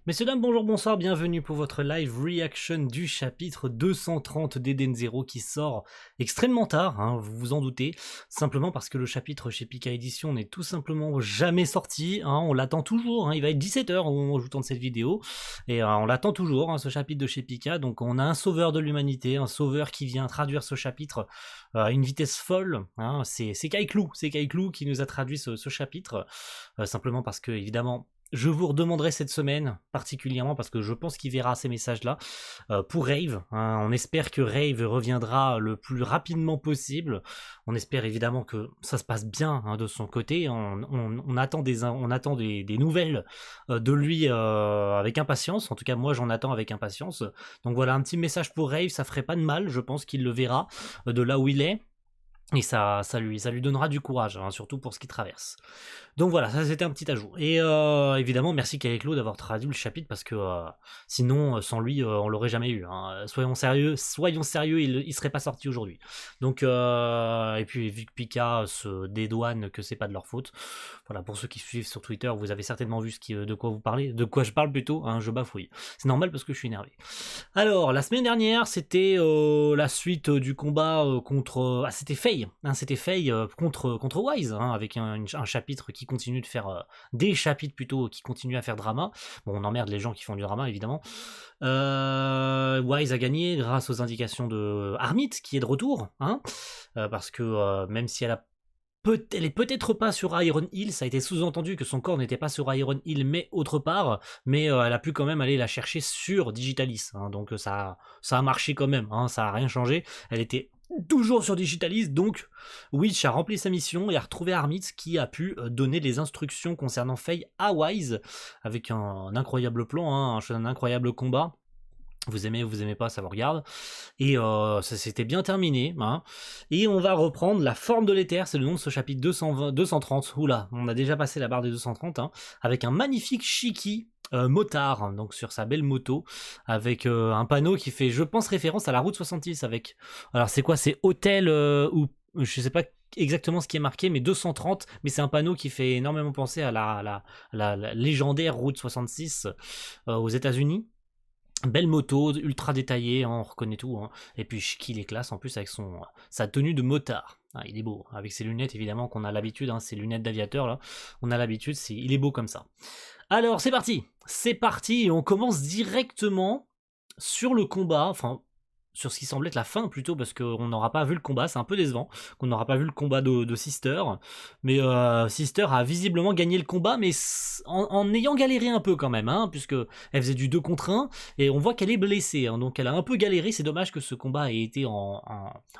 Messieurs, dames, bonjour, bonsoir, bienvenue pour votre live reaction du chapitre 230 d'Eden Zero qui sort extrêmement tard, hein, vous vous en doutez, simplement parce que le chapitre chez Pika Edition n'est tout simplement jamais sorti, hein, on l'attend toujours, hein, il va être 17h au moment où je vous tourne cette vidéo, et on l'attend toujours, hein, ce chapitre de chez Pika, donc on a un sauveur de l'humanité, un sauveur qui vient traduire ce chapitre à une vitesse folle, hein, c'est Kaiklou qui nous a traduit ce chapitre, simplement parce que, évidemment, je vous redemanderai cette semaine, particulièrement parce que je pense qu'il verra ces messages-là, pour Rave. Hein, on espère que Rave reviendra le plus rapidement possible. On espère évidemment que ça se passe bien, hein, de son côté. On attend des nouvelles de lui avec impatience. En tout cas, moi, j'en attends avec impatience. Donc voilà, un petit message pour Rave, ça ferait pas de mal. Je pense qu'il le verra de là où il est. Et ça lui donnera du courage, hein, surtout pour ce qu'il traverse. Donc voilà, ça c'était un petit ajout. Et évidemment, merci Kaeklo d'avoir traduit le chapitre parce que sinon, sans lui, on l'aurait jamais eu. Hein. Soyons sérieux, il serait pas sorti aujourd'hui. Donc, et puis vu que Pika se dédouane que c'est pas de leur faute, voilà, pour ceux qui suivent sur Twitter, vous avez certainement vu de quoi vous parlez, de quoi je parle plutôt, hein, je bafouille. C'est normal parce que je suis énervé. Alors, la semaine dernière, c'était la suite du combat contre... c'était Faye, hein, contre Wise, hein, avec un chapitre qui continue de faire... des chapitres plutôt qui continuent à faire drama. Bon, on emmerde les gens qui font du drama, évidemment. Wise a gagné grâce aux indications de Armit, qui est de retour, hein, parce que même si elle est peut-être pas sur Iron Hill, ça a été sous-entendu que son corps n'était pas sur Iron Hill mais autre part, mais elle a pu quand même aller la chercher sur Digitalis, hein, donc ça a marché quand même, hein, ça a rien changé, elle était toujours sur Digitalis, donc Witch a rempli sa mission et a retrouvé Armit qui a pu donner les instructions concernant Faye à Wise, avec un incroyable plan, hein, un incroyable combat. Vous aimez ou vous aimez pas, ça vous regarde. Et ça s'était bien terminé. Hein. Et on va reprendre la forme de l'éther, c'est le nom de ce chapitre 230. Oula, on a déjà passé la barre des 230, hein, avec un magnifique Shiki motard, hein, donc sur sa belle moto, avec un panneau qui fait, je pense, référence à la route 66. Avec, alors c'est quoi, c'est hôtel ou je sais pas exactement ce qui est marqué, mais 230, mais c'est un panneau qui fait énormément penser à la légendaire route 66 aux États-Unis. Belle moto, ultra détaillée, hein, on reconnaît tout. Hein. Et puis Shiki les classe en plus avec sa tenue de motard. Ah, il est beau, avec ses lunettes évidemment qu'on a l'habitude, hein, ses lunettes d'aviateur là. On a l'habitude, il est beau comme ça. Alors c'est parti et on commence directement sur le combat, enfin sur ce qui semble être la fin plutôt, parce qu'on n'aura pas vu le combat, c'est un peu décevant qu'on n'aura pas vu le combat de Sister, mais Sister a visiblement gagné le combat, mais en ayant galéré un peu quand même, hein, puisque elle faisait du 2 contre 1, et on voit qu'elle est blessée, hein, donc elle a un peu galéré, c'est dommage que ce combat ait été en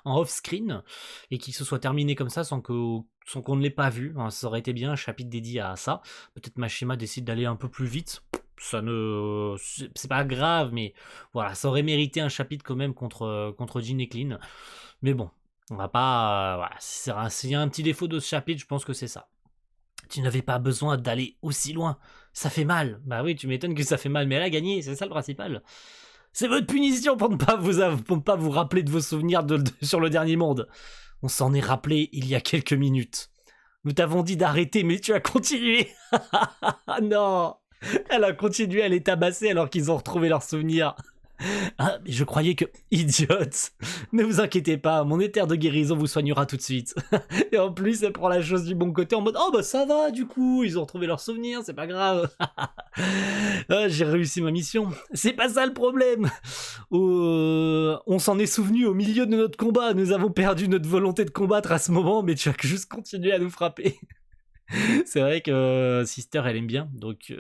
off-screen, et qu'il se soit terminé comme ça sans qu'on ne l'ait pas vu, hein, ça aurait été bien un chapitre dédié à ça, peut-être Mashima décide d'aller un peu plus vite, c'est pas grave, mais voilà, ça aurait mérité un chapitre quand même contre Jean et Clean. Mais bon, on va pas, voilà, s'il y a un petit défaut de ce chapitre, je pense que c'est ça. Tu n'avais pas besoin d'aller aussi loin, ça fait mal. Bah oui, tu m'étonnes que ça fait mal, mais elle a gagné, c'est ça le principal. C'est votre punition pour ne pas vous rappeler de vos souvenirs sur le dernier monde. On s'en est rappelé il y a quelques minutes. Nous t'avons dit d'arrêter, mais tu as continué. Non. Elle a continué à les tabasser alors qu'ils ont retrouvé leurs souvenirs. Ah, mais je croyais que... Idiote. Ne vous inquiétez pas, mon éther de guérison vous soignera tout de suite. Et en plus, elle prend la chose du bon côté en mode « Oh bah ça va, du coup, ils ont retrouvé leurs souvenirs, c'est pas grave. » Ah, j'ai réussi ma mission. C'est pas ça le problème. On s'en est souvenu au milieu de notre combat. Nous avons perdu notre volonté de combattre à ce moment, mais tu as juste continué à nous frapper. C'est vrai que Sister elle aime bien, donc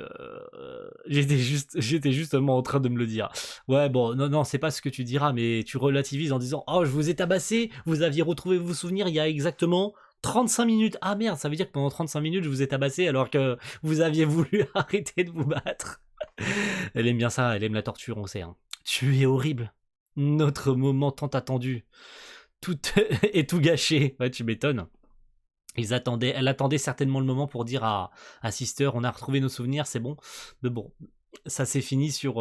j'étais justement en train de me le dire. Ouais bon, non, c'est pas ce que tu diras, mais tu relativises en disant « Oh, je vous ai tabassé, vous aviez retrouvé vos souvenirs il y a exactement 35 minutes. Ah merde, ça veut dire que pendant 35 minutes je vous ai tabassé alors que vous aviez voulu arrêter de vous battre. » Elle aime bien ça, elle aime la torture, on sait. Hein. Tu es horrible. Notre moment tant attendu. Tout est tout gâché. Ouais, tu m'étonnes. Elle attendait certainement le moment pour dire à Sister, on a retrouvé nos souvenirs, c'est bon. Mais bon, ça s'est fini sur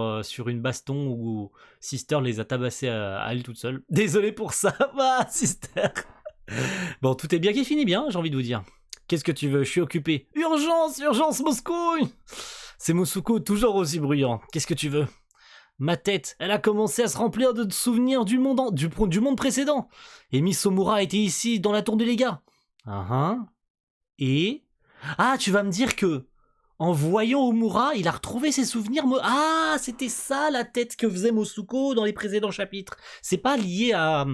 une baston où Sister les a tabassés à elle toute seule. Désolé pour ça, va Sister. Bon, tout est bien qui finit bien, j'ai envie de vous dire. Qu'est-ce que tu veux? Je suis occupé. Urgence, Moscou. C'est Mosuko toujours aussi bruyant. Qu'est-ce que tu veux? Ma tête, elle a commencé à se remplir de souvenirs du monde précédent. Et Misomura était ici, dans la tour des légat. Et... Ah, tu vas me dire que... En voyant Omura, il a retrouvé ses souvenirs. Ah, c'était ça la tête que faisait Mosuko dans les précédents chapitres. C'est pas lié à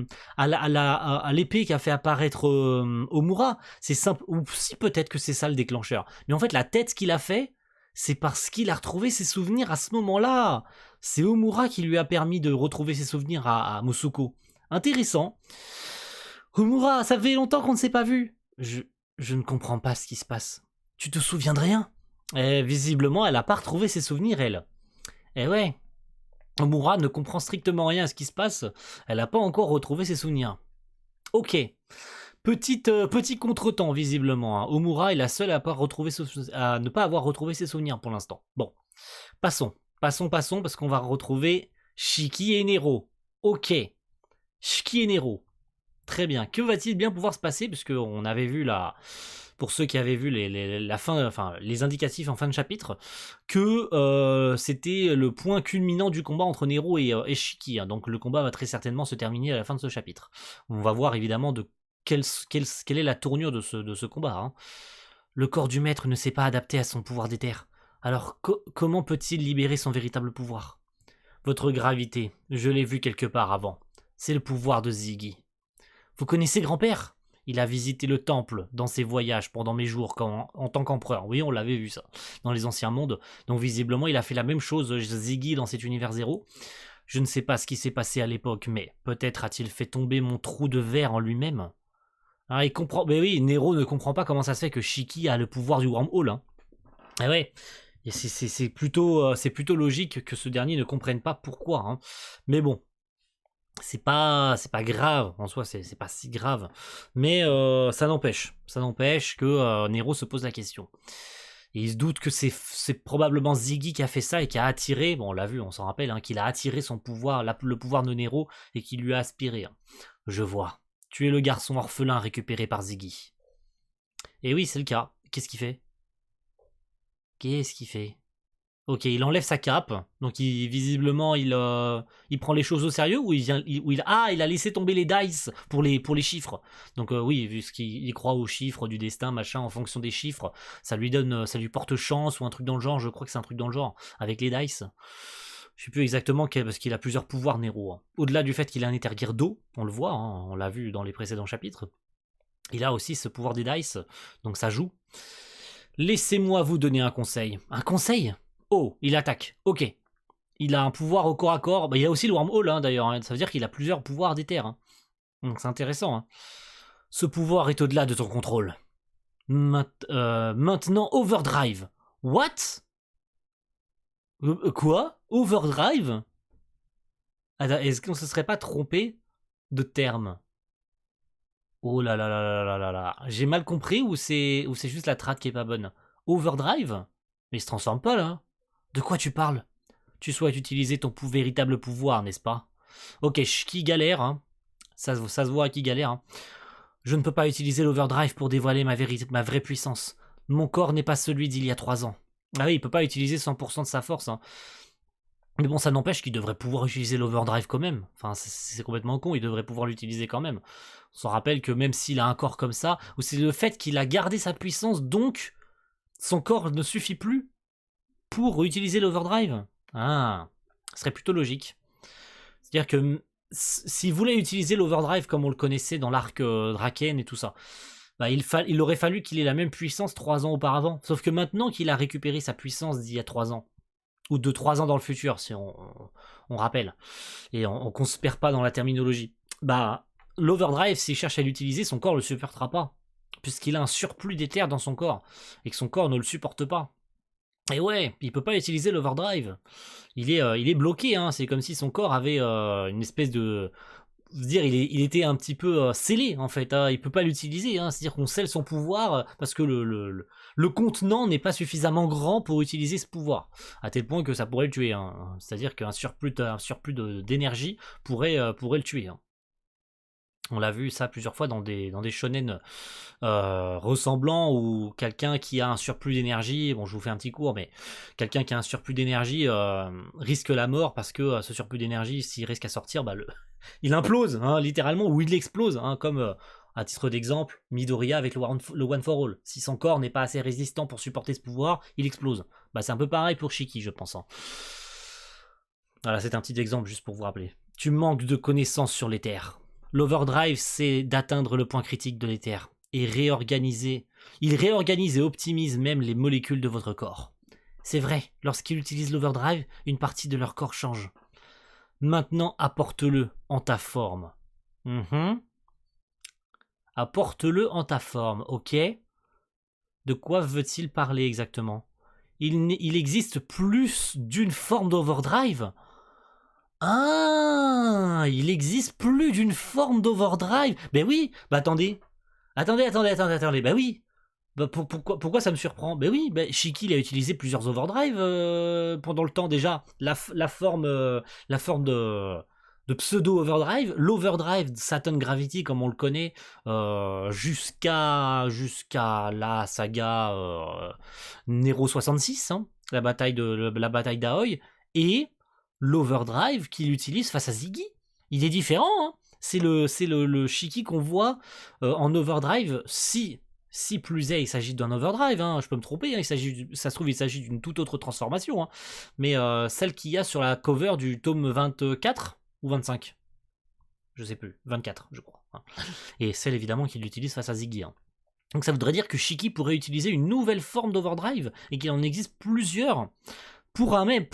l'épée qui a fait apparaître Omura. C'est simple. Ou si peut-être que c'est ça le déclencheur. Mais en fait, la tête qu'il a fait, c'est parce qu'il a retrouvé ses souvenirs à ce moment-là. C'est Omura qui lui a permis de retrouver ses souvenirs à Mosuko. Intéressant. Omura, ça fait longtemps qu'on ne s'est pas vu. Je ne comprends pas ce qui se passe. Tu te souviens de rien? Et visiblement, elle n'a pas retrouvé ses souvenirs, elle. Eh ouais. Omura ne comprend strictement rien à ce qui se passe. Elle n'a pas encore retrouvé ses souvenirs. Ok. Petit contretemps, visiblement. Hein. Omura est la seule à ne pas avoir retrouvé ses souvenirs pour l'instant. Bon. Passons, parce qu'on va retrouver Shiki et Nero. Ok. Shiki et Nero. Très bien. Que va-t-il bien pouvoir se passer? Puisqu'on avait vu pour ceux qui avaient vu les indicatifs en fin de chapitre, que c'était le point culminant du combat entre Nero et Shiki. Hein. Donc le combat va très certainement se terminer à la fin de ce chapitre. On va voir évidemment de quelle est la tournure de ce combat. Hein. Le corps du maître ne s'est pas adapté à son pouvoir d'éther. Alors comment peut-il libérer son véritable pouvoir? Votre gravité, je l'ai vu quelque part avant. C'est le pouvoir de Ziggy. Vous connaissez grand-père? Il a visité le temple dans ses voyages pendant mes jours en tant qu'empereur. Oui, on l'avait vu ça dans les anciens mondes. Donc visiblement, il a fait la même chose, Ziggy, dans cet univers zéro. Je ne sais pas ce qui s'est passé à l'époque, mais peut-être a-t-il fait tomber mon trou de verre en lui-même. Ah, il comprend. Mais oui, Nero ne comprend pas comment ça se fait que Shiki a le pouvoir du wormhole. Hein. Et ouais. Et c'est plutôt logique que ce dernier ne comprenne pas pourquoi. Hein. Mais bon. C'est pas grave en soi, c'est pas si grave, mais ça n'empêche que Nero se pose la question. Et il se doute que c'est probablement Ziggy qui a fait ça et qui a attiré, bon on l'a vu, on s'en rappelle, hein, qu'il a attiré son pouvoir, le pouvoir de Nero et qui lui a aspiré. Hein. Je vois. Tu es le garçon orphelin récupéré par Ziggy. Et oui, c'est le cas. Qu'est-ce qu'il fait? Ok, il enlève sa cape, donc visiblement il prend les choses au sérieux ou il a laissé tomber les dice pour les chiffres. Donc oui, vu qu'il croit aux chiffres du destin, machin, en fonction des chiffres, ça lui porte chance ou un truc dans le genre. Je crois que c'est un truc dans le genre avec les dice. Je sais plus exactement parce qu'il a plusieurs pouvoirs Nero. Hein. Au-delà du fait qu'il a un éther d'eau, on le voit, hein, on l'a vu dans les précédents chapitres. Il a aussi ce pouvoir des dice, donc ça joue. Laissez-moi vous donner un conseil. Un conseil? Oh, il attaque. Ok. Il a un pouvoir au corps à corps. Bah, il a aussi le wormhole, hein, d'ailleurs. Hein. Ça veut dire qu'il a plusieurs pouvoirs d'éther. Hein. Donc c'est intéressant. Hein. Ce pouvoir est au-delà de ton contrôle. Maintenant, Overdrive. What? Quoi? Overdrive? Est-ce qu'on se serait pas trompé de terme? Oh là là là là là là là. J'ai mal compris ou c'est juste la trad qui est pas bonne? Overdrive? Mais il se transforme pas là. De quoi tu parles? Tu souhaites utiliser ton véritable pouvoir, n'est-ce pas? Ok, qui galère, hein. Ça se voit qui galère. Hein. Je ne peux pas utiliser l'overdrive pour dévoiler ma vraie puissance. Mon corps n'est pas celui d'il y a 3 ans. Ah oui, il peut pas utiliser 100% de sa force. Hein. Mais bon, ça n'empêche qu'il devrait pouvoir utiliser l'overdrive quand même. Enfin, c'est complètement con, il devrait pouvoir l'utiliser quand même. On s'en rappelle que même s'il a un corps comme ça, ou c'est le fait qu'il a gardé sa puissance, donc son corps ne suffit plus pour utiliser l'overdrive. Ah, ce serait plutôt logique. C'est-à-dire que s'il voulait utiliser l'overdrive comme on le connaissait dans l'arc Draken et tout ça, bah il aurait fallu qu'il ait la même puissance 3 ans auparavant. Sauf que maintenant qu'il a récupéré sa puissance d'il y a 3 ans, ou de 3 ans dans le futur, si on rappelle, et on conspire pas dans la terminologie, bah l'overdrive, s'il cherche à l'utiliser, son corps le supportera pas, puisqu'il a un surplus d'éther dans son corps, et que son corps ne le supporte pas. Et ouais, il peut pas utiliser l'overdrive. Il est bloqué, hein. C'est comme si son corps avait une espèce de... dire il était un petit peu scellé en fait, hein. Il peut pas l'utiliser, hein. C'est-à-dire qu'on scelle son pouvoir parce que le contenant n'est pas suffisamment grand pour utiliser ce pouvoir, à tel point que ça pourrait le tuer, hein. C'est-à-dire qu'un surplus d'énergie pourrait le tuer, hein. On l'a vu ça plusieurs fois dans des shonen ressemblants où quelqu'un qui a un surplus d'énergie, bon je vous fais un petit cours, mais quelqu'un qui a un surplus d'énergie risque la mort parce que ce surplus d'énergie, s'il risque à sortir, bah, il implose, hein, littéralement, ou il explose, hein, comme à titre d'exemple, Midoriya avec le One for All. Si son corps n'est pas assez résistant pour supporter ce pouvoir, il explose. Bah, c'est un peu pareil pour Shiki, je pense. Hein. Voilà, c'est un petit exemple juste pour vous rappeler. Tu manques de connaissances sur l'éther. L'overdrive, c'est d'atteindre le point critique de l'éther et réorganiser. Il réorganise et optimise même les molécules de votre corps. C'est vrai, lorsqu'ils utilisent l'overdrive, une partie de leur corps change. Maintenant, apporte-le en ta forme. Apporte-le en ta forme, ok? De quoi veut-il parler exactement? Il existe plus d'une forme d'overdrive? Ah, il existe plus d'une forme d'overdrive. Ben oui, bah attendez. Attendez, bah oui. Bah pourquoi ça me surprend? Ben oui, bah Shiki il a utilisé plusieurs overdrive pendant le temps déjà. La forme de pseudo overdrive, l'overdrive Saturn Gravity comme on le connaît jusqu'à la saga Nero 66, hein, la bataille d'Aoi, et l'overdrive qu'il utilise face à Ziggy. Il est différent, hein. C'est le Shiki qu'on voit en overdrive, si plus est, il s'agit d'un overdrive, hein, je peux me tromper, hein, ça se trouve il s'agit d'une toute autre transformation, hein, mais celle qu'il y a sur la cover du tome 24 ou 25, je sais plus, 24 je crois, hein. Et celle évidemment qu'il utilise face à Ziggy. Hein. Donc ça voudrait dire que Shiki pourrait utiliser une nouvelle forme d'overdrive et qu'il en existe plusieurs. Pour un même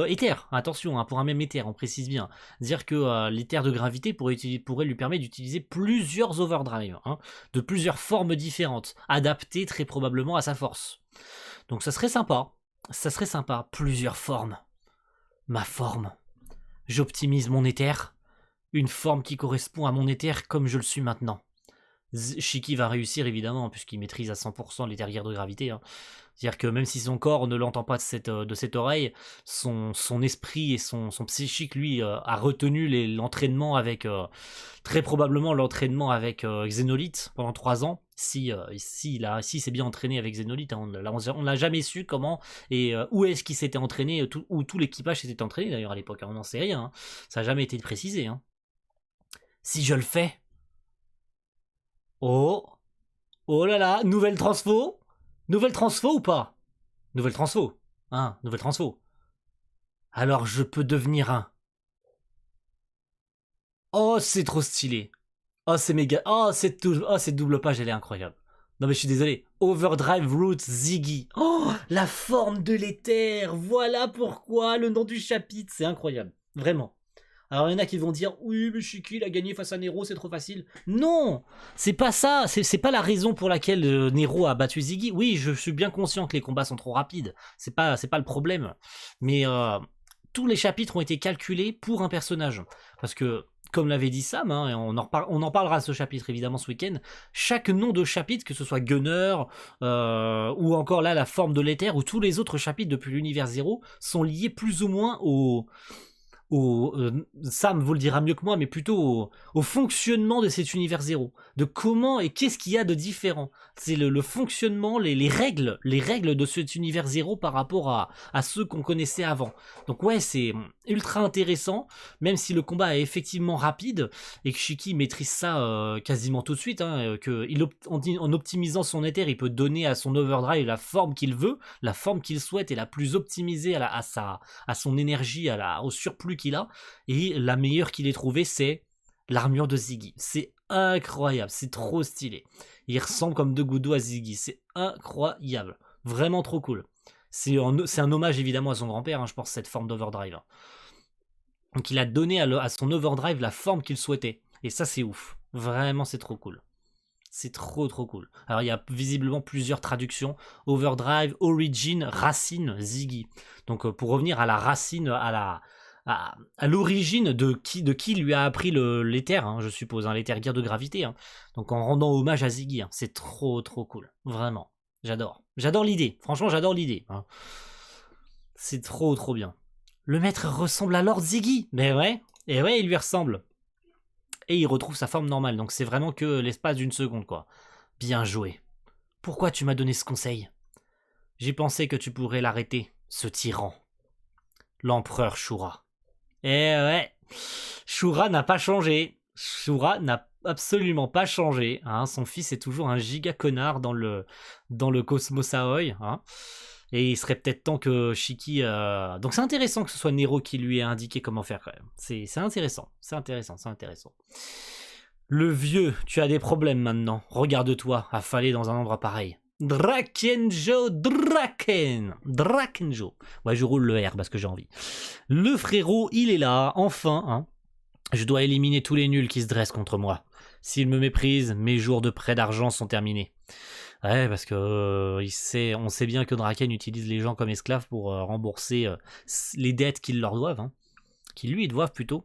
éther, attention, hein, pour un même éther, on précise bien. Dire que l'éther de gravité pourrait lui permettre d'utiliser plusieurs overdrive, hein, de plusieurs formes différentes, adaptées très probablement à sa force. Donc ça serait sympa. Ça serait sympa. Plusieurs formes. Ma forme. J'optimise mon éther. Une forme qui correspond à mon éther comme je le suis maintenant. Shiki va réussir évidemment, puisqu'il maîtrise à 100% l'éther guerre de gravité. Hein. C'est-à-dire que même si son corps ne l'entend pas de cette oreille, son esprit et son psychique, lui, a retenu l'entraînement avec, très probablement l'entraînement avec Xénolite pendant 3 ans. Si s'est bien entraîné avec Xénolite, hein, on l'a jamais su comment et où est-ce qu'il s'était entraîné, où tout l'équipage s'était entraîné d'ailleurs à l'époque, hein, on n'en sait rien, hein. Ça n'a jamais été précisé. Hein. Si je le fais, oh, oh là là, nouvelle transfo ou pas? Nouvelle transfo, hein, nouvelle transfo. Alors je peux devenir un. Oh, c'est trop stylé. Oh, c'est méga. Oh, cette double page, elle est incroyable. Non mais je suis désolé. Overdrive Roots Ziggy. Oh, la forme de l'éther. Voilà pourquoi le nom du chapitre, c'est incroyable. Vraiment. Alors il y en a qui vont dire oui mais Shiki il a gagné face à Nero, c'est trop facile. Non, c'est pas ça, c'est pas la raison pour laquelle Nero a battu Ziggy. Oui, je suis bien conscient que les combats sont trop rapides, c'est pas le problème. Mais tous les chapitres ont été calculés pour un personnage, parce que comme l'avait dit Sam, hein, et on en parlera de ce chapitre évidemment ce week-end, chaque nom de chapitre, que ce soit Gunner, ou encore là la forme de l'éther, ou tous les autres chapitres depuis l'univers 0, sont liés plus ou moins Sam vous le dira mieux que moi, mais plutôt au fonctionnement de cet univers 0, de comment et qu'est-ce qu'il y a de différent. C'est le fonctionnement, les règles de cet univers 0 par rapport à ceux qu'on connaissait avant. Donc ouais, c'est ultra intéressant, même si le combat est effectivement rapide et que Shiki maîtrise ça quasiment tout de suite, hein, en optimisant son éther, il peut donner à son overdrive la forme qu'il veut, la forme qu'il souhaite et la plus optimisée à son énergie, au surplus qu'il a, et la meilleure qu'il ait trouvée, c'est l'armure de Ziggy. C'est incroyable, c'est trop stylé. Il ressemble comme deux gouttes d'eau à Ziggy, c'est incroyable, vraiment trop cool. C'est un hommage évidemment à son grand-père, hein, je pense, cette forme d'overdrive. Hein. Donc il a donné à son overdrive la forme qu'il souhaitait, et ça c'est ouf, vraiment c'est trop cool. C'est trop cool. Alors il y a visiblement plusieurs traductions. Overdrive, Origin, Racine, Ziggy. Donc pour revenir à la racine, à l'origine de qui lui a appris l'éther, hein, je suppose, hein, l'éther guerre de gravité. Hein. Donc en rendant hommage à Ziggy. Hein. C'est trop cool. Vraiment. J'adore. J'adore l'idée. Franchement, j'adore l'idée. Hein. C'est trop bien. Le maître ressemble à Lord Ziggy. Mais ouais. Et ouais, il lui ressemble. et il retrouve sa forme normale. Donc c'est vraiment que l'espace d'une seconde, quoi. Bien joué. Pourquoi tu m'as donné ce conseil? J'ai pensé que tu pourrais l'arrêter, ce tyran. L'empereur Shura. Eh ouais, Shura n'a pas changé. Shura n'a absolument pas changé. Hein. Son fils est toujours un giga connard dans le Cosmos Aoi. Hein. Et il serait peut-être temps que Shiki... Donc c'est intéressant que ce soit Nero qui lui ait indiqué comment faire quand même. C'est intéressant, c'est intéressant, c'est intéressant. Le vieux, tu as des problèmes maintenant. Regarde-toi, affalé dans un endroit pareil. Drakenjo. Ouais, je roule le R parce que j'ai envie. Le frérot, il est là, enfin. Hein. Je dois éliminer tous les nuls qui se dressent contre moi. S'il me méprise, mes jours de prêt d'argent sont terminés. Ouais, parce que on sait bien que Draken utilise les gens comme esclaves pour rembourser les dettes qu'ils leur doivent. Hein. Qu'ils lui doivent plutôt.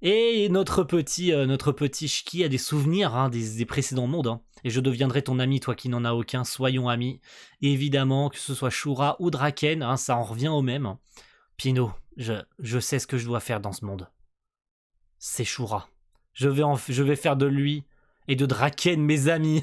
Et notre petit Shiki a des souvenirs hein, des précédents mondes. Hein. Et je deviendrai ton ami, toi qui n'en as aucun. Soyons amis. Évidemment, que ce soit Shura ou Draken, hein, ça en revient au même. Pino, je sais ce que je dois faire dans ce monde. C'est Shura. Je vais faire de lui et de Draken mes amis.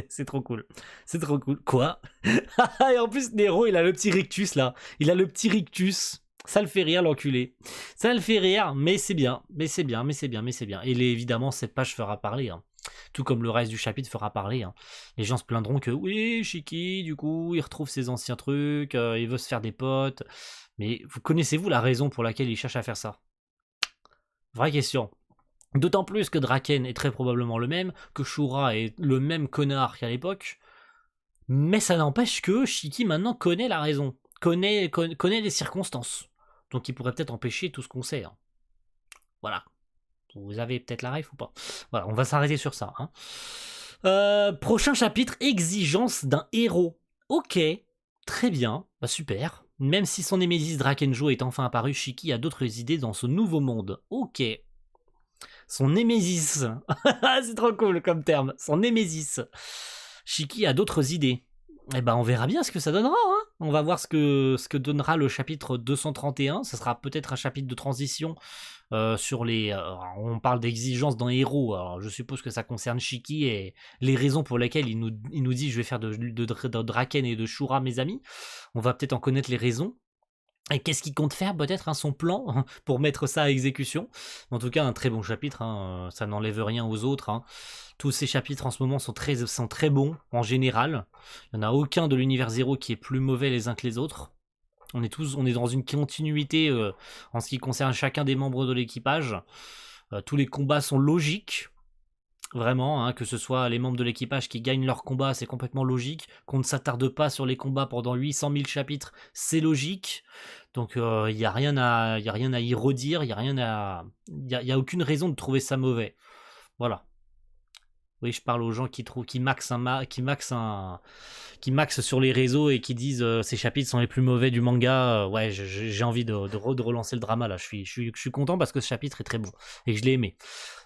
C'est trop cool. C'est trop cool. Quoi? Et en plus, Nero, il a le petit rictus là. Il a le petit rictus. Ça le fait rire, l'enculé. Ça le fait rire, mais c'est bien. Mais c'est bien. Et évidemment, cette page fera parler. Hein. Tout comme le reste du chapitre fera parler. Hein. Les gens se plaindront que oui, Shiki, du coup, il retrouve ses anciens trucs, il veut se faire des potes. Mais connaissez-vous la raison pour laquelle il cherche à faire ça? Vraie question. D'autant plus que Draken est très probablement le même, que Shura est le même connard qu'à l'époque. Mais ça n'empêche que Shiki maintenant connaît la raison, connaît les circonstances. Donc il pourrait peut-être empêcher tout ce qu'on sait. Hein. Voilà. Vous avez peut-être la ref ou pas? Voilà, on va s'arrêter sur ça. Hein. Prochain chapitre, exigence d'un héros. Ok, très bien, bah super. Même si son némésis Drakenjo est enfin apparu, Shiki a d'autres idées dans ce nouveau monde. Ok. Son némésis. C'est trop cool comme terme. Son némésis. Shiki a d'autres idées. Eh ben on verra bien ce que ça donnera. Hein. On va voir ce que donnera le chapitre 231. Ce sera peut-être un chapitre de transition sur les... on parle d'exigence d'un héros. Alors je suppose que ça concerne Shiki et les raisons pour lesquelles il nous dit je vais faire de Draken et de Shura mes amis. On va peut-être en connaître les raisons. Et qu'est-ce qu'il compte faire peut-être hein, son plan pour mettre ça à exécution. En tout cas un très bon chapitre, hein, ça n'enlève rien aux autres. Hein. Tous ces chapitres en ce moment sont très bons en général. Il n'y en a aucun de l'univers zéro qui est plus mauvais les uns que les autres. On est dans une continuité en ce qui concerne chacun des membres de l'équipage. Tous les combats sont logiques. Vraiment, hein, que ce soit les membres de l'équipage qui gagnent leur combat, c'est complètement logique. Qu'on ne s'attarde pas sur les combats pendant 800 000 chapitres, c'est logique. Donc il n'y a rien à y redire, il n'y a aucune raison de trouver ça mauvais. Voilà. Oui, je parle aux gens qui maxent sur les réseaux et qui disent ces chapitres sont les plus mauvais du manga. Ouais, j'ai envie de relancer le drama là. Je suis content parce que ce chapitre est très bon et que je l'ai aimé.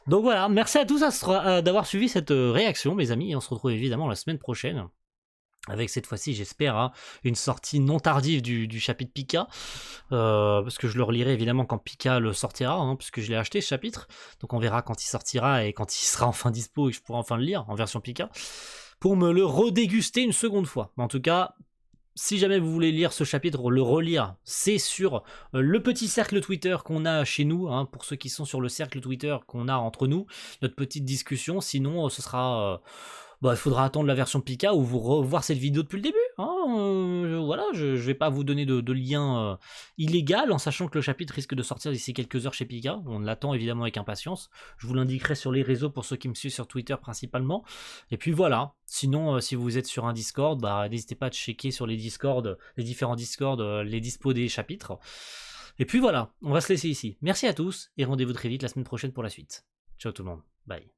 Donc voilà, merci à tous d'avoir suivi cette réaction, mes amis. Et on se retrouve évidemment la semaine prochaine. Avec cette fois-ci, j'espère, hein, une sortie non tardive du chapitre Pika. Parce que je le relirai évidemment quand Pika le sortira, hein, puisque je l'ai acheté ce chapitre. Donc on verra quand il sortira et quand il sera enfin dispo et que je pourrai enfin le lire en version Pika. Pour me le redéguster une seconde fois. En tout cas, si jamais vous voulez lire ce chapitre, le relire, c'est sur le petit cercle Twitter qu'on a chez nous, hein, pour ceux qui sont sur le cercle Twitter qu'on a entre nous, notre petite discussion. Sinon, ce sera... il faudra attendre la version Pika ou vous revoir cette vidéo depuis le début. Hein, voilà, je vais pas vous donner de lien illégal en sachant que le chapitre risque de sortir d'ici quelques heures chez Pika. On l'attend évidemment avec impatience. Je vous l'indiquerai sur les réseaux pour ceux qui me suivent sur Twitter principalement. Et puis voilà. Sinon, si vous êtes sur un Discord, n'hésitez pas à checker sur les différents Discord, les dispos des chapitres. Et puis voilà, on va se laisser ici. Merci à tous et rendez-vous très vite la semaine prochaine pour la suite. Ciao tout le monde. Bye.